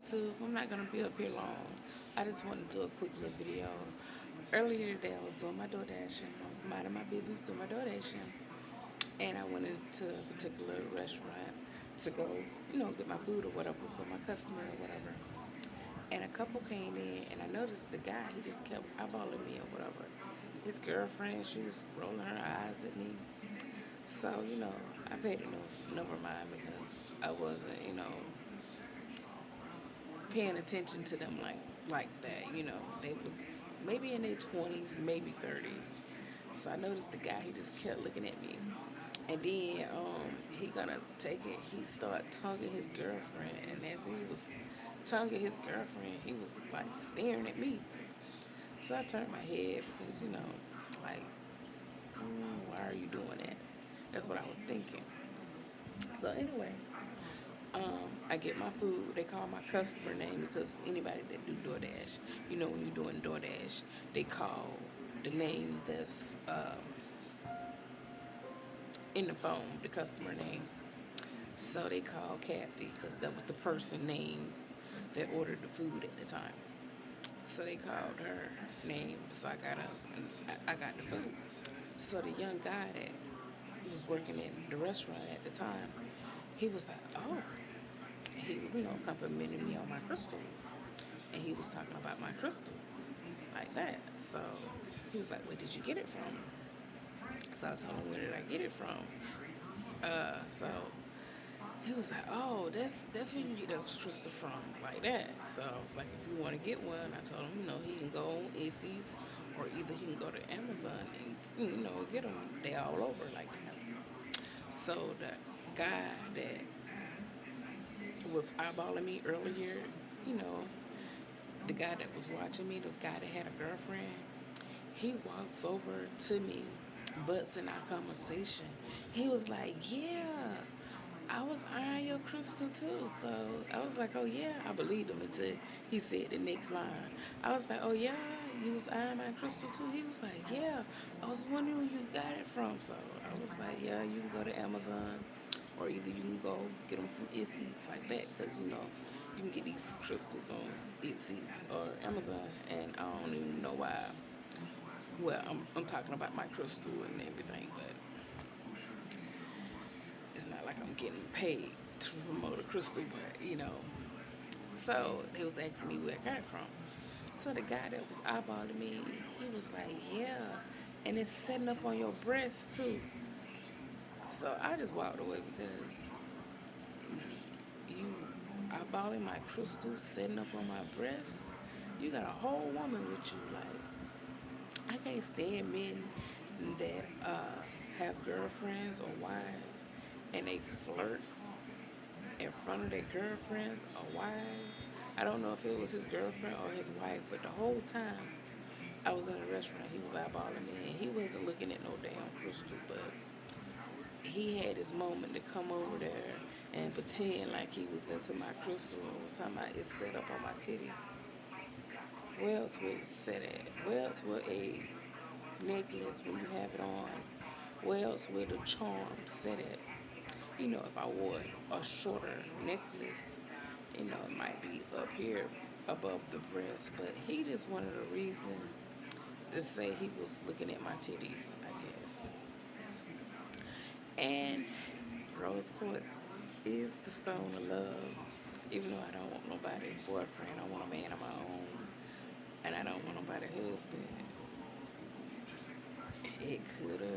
YouTube. I'm not gonna be up here long. I just want to do a quick little video. Earlier today, I was doing my door dashing, minding my business, doing my door dashing, and I went into a particular restaurant to go, get my food or whatever for my customer or whatever. And a couple came in, and I noticed the guy, he just kept eyeballing me or whatever. His girlfriend, she was rolling her eyes at me. So, I paid it no mind because I wasn't, paying attention to them like that. They was maybe in their 20s, maybe 30. So I noticed the guy, he just kept looking at me. And then he gonna take it. He started tonguing his girlfriend, and as he was tonguing his girlfriend, he was like staring at me. So I turned my head because like, why are you doing that? That's what I was thinking. So anyway, I get my food. They call my customer name because anybody that do DoorDash, when you're doing DoorDash, they call the name that's in the phone, the customer name. So they called Kathy because that was the person name that ordered the food at the time. So they called her name. So I got up and I got the food. So the young guy that was working in the restaurant at the time, he was like, oh, he was, complimenting me on my crystal. And he was talking about my crystal like that. So he was like, where did you get it from? So I told him, where did I get it from? So he was like, oh, that's where you get those crystal from, like that. So I was like, if you want to get one, I told him, he can go on Etsy's or either he can go to Amazon and, get them. They all over like that. So the guy that was eyeballing me earlier, you know, the guy that was watching me, the guy that had a girlfriend, he walks over to me, butts in our conversation. He was like, yeah, I was eyeing your crystal too. So I was like, oh yeah, I believed him until he said the next line. I was like, oh yeah, you was eyeing my crystal too? He was like, yeah, I was wondering where you got it from. So I was like, yeah, you can go to Amazon or either you can go get them from Etsy's like that because, you can get these crystals on Etsy's or Amazon and I don't even know why. Well, I'm talking about my crystal and everything, but it's not like I'm getting paid to promote a crystal, but So they was asking me where I got it from. So the guy that was eyeballing me, he was like, yeah, and it's setting up on your breast too. So I just walked away because you eyeballing my crystal setting up on my breast. You got a whole woman with you. Like, I can't stand men that have girlfriends or wives and they flirt in front of their girlfriends or wives. I don't know if it was his girlfriend or his wife, but the whole time I was in a restaurant, he was eyeballing me, and he wasn't looking at no damn crystal, but he had his moment to come over there and pretend like he was into my crystal and was talking about it set up on my titty. Where else would it set at? Where else would a necklace when you have it on? Where else would the charm set at? If I wore a shorter necklace, it might be up here above the breast, but he just wanted a reason to say he was looking at my titties, I guess. And rose quartz is the stone of love. Even though I don't want nobody boyfriend, I want a man of my own, and I don't want nobody husband. It could have